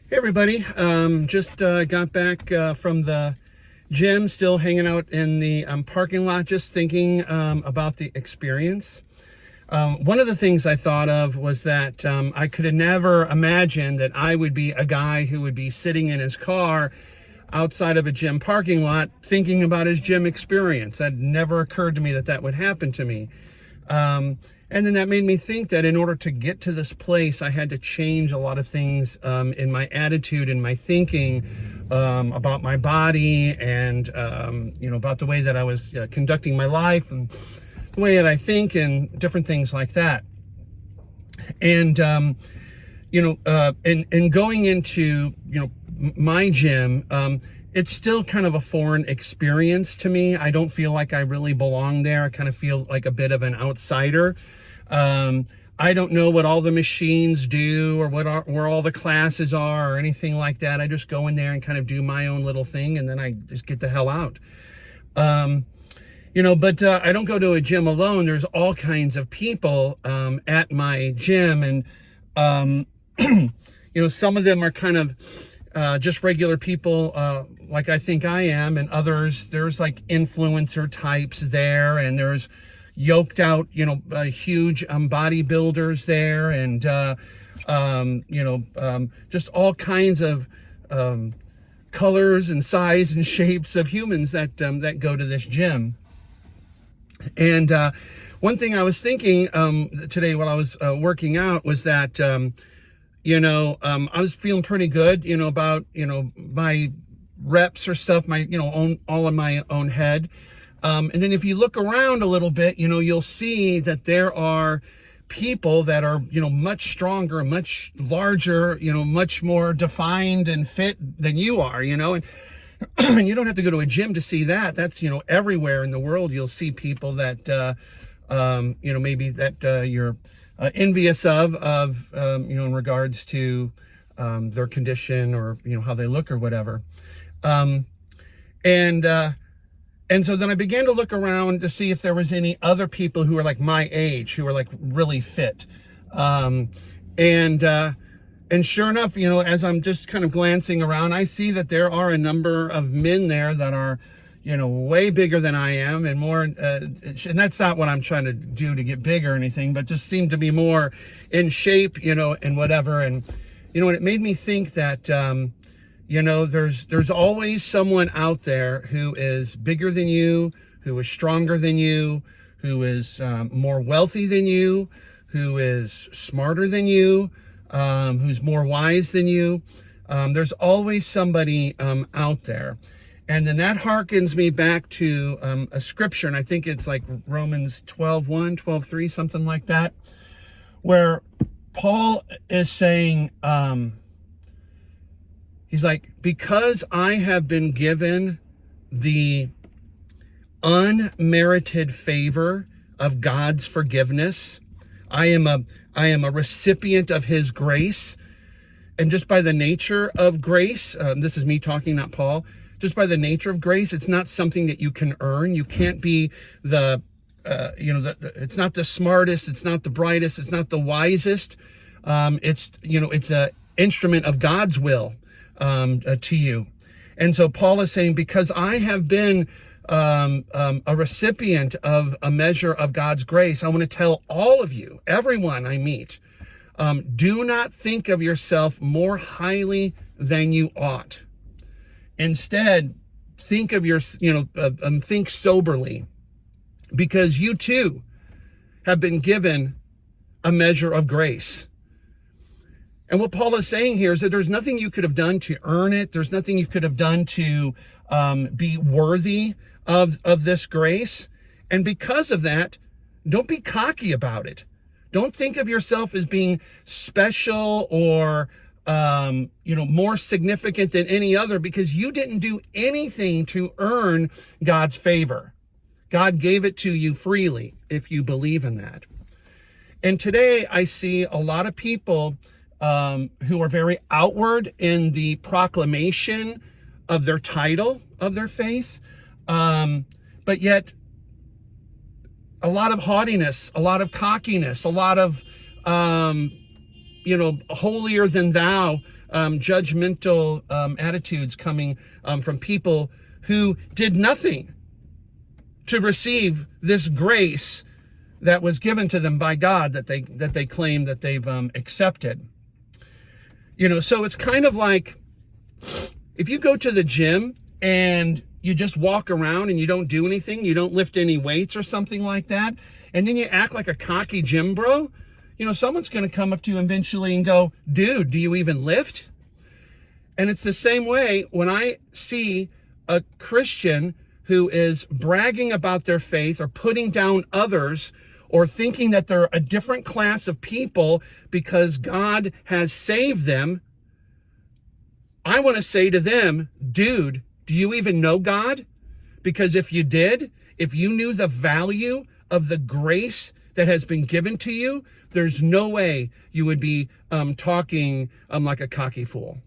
Hey everybody, just got back from the gym, still hanging out in the parking lot, just thinking about the experience. One of the things I thought of was that I could have never imagined that I would be a guy who would be sitting in his car outside of a gym parking lot thinking about his gym experience. That never occurred to me that that would happen to me. And then that made me think that in order to get to this place, I had to change a lot of things in my attitude and my thinking about my body and, about the way that I was conducting my life and the way that I think and different things like that. And, and going into, my gym, it's still kind of a foreign experience to me. I don't feel like I really belong there. I kind of feel like a bit of an outsider. I don't know what all the machines do or where all the classes are or anything like that. I just go in there and kind of do my own little thing and then I just get the hell out. But I don't go to a gym alone. There's all kinds of people at my gym, and some of them are kind of just regular people like I think I am, and others, there's like influencer types there, and there's yoked out, huge bodybuilders there, and just all kinds of colors and size and shapes of humans that go to this gym. And one thing I was thinking today while I was working out was that I was feeling pretty good, about, my reps or stuff, my, all in my own head. And then if you look around a little bit, you'll see that there are people that are, much stronger, much larger, much more defined and fit than you are, and you don't have to go to a gym to see that. That's, everywhere in the world, you'll see people that, maybe that you're envious of, in regards to their condition or, how they look or whatever. And so then I began to look around to see if there was any other people who were like my age, who were like really fit. And sure enough, as I'm just kind of glancing around, I see that there are a number of men there that are, way bigger than I am and more, and that's not what I'm trying to do to get big or anything, but just seem to be more in shape, and whatever. And, and it made me think that, there's always someone out there who is bigger than you, who is stronger than you, who is more wealthy than you, who is smarter than you, who's more wise than you. There's always somebody out there. And then that harkens me back to a scripture, and I think it's like Romans 12:1, 12:3, something like that, where Paul is saying, he's like, because I have been given the unmerited favor of God's forgiveness, I am a recipient of his grace. And just by the nature of grace, this is me talking, not Paul, just by the nature of grace, it's not something that you can earn. You can't be it's not the smartest, it's not the brightest, it's not the wisest. It's a instrument of God's will to you. And so Paul is saying, because I have been a recipient of a measure of God's grace, I want to tell all of you, everyone I meet, do not think of yourself more highly than you ought. Instead, think of think soberly, because you too have been given a measure of grace. And what Paul is saying here is that there's nothing you could have done to earn it. There's nothing you could have done to be worthy of this grace. And because of that, don't be cocky about it. Don't think of yourself as being special or, more significant than any other, because you didn't do anything to earn God's favor. God gave it to you freely, if you believe in that. And today I see a lot of people who are very outward in the proclamation of their title of their faith, but yet a lot of haughtiness, a lot of cockiness, a lot of holier than thou, judgmental attitudes coming from people who did nothing to receive this grace that was given to them by God that they claim that they've accepted. So it's kind of like if you go to the gym and you just walk around and you don't do anything, you don't lift any weights or something like that, and then you act like a cocky gym bro, someone's going to come up to you eventually and go, dude, do you even lift? And it's the same way when I see a Christian who is bragging about their faith or putting down others or thinking that they're a different class of people because God has saved them. I want to say to them, dude, do you even know God? Because if you did, if you knew the value of the grace that has been given to you, there's no way you would be talking like a cocky fool.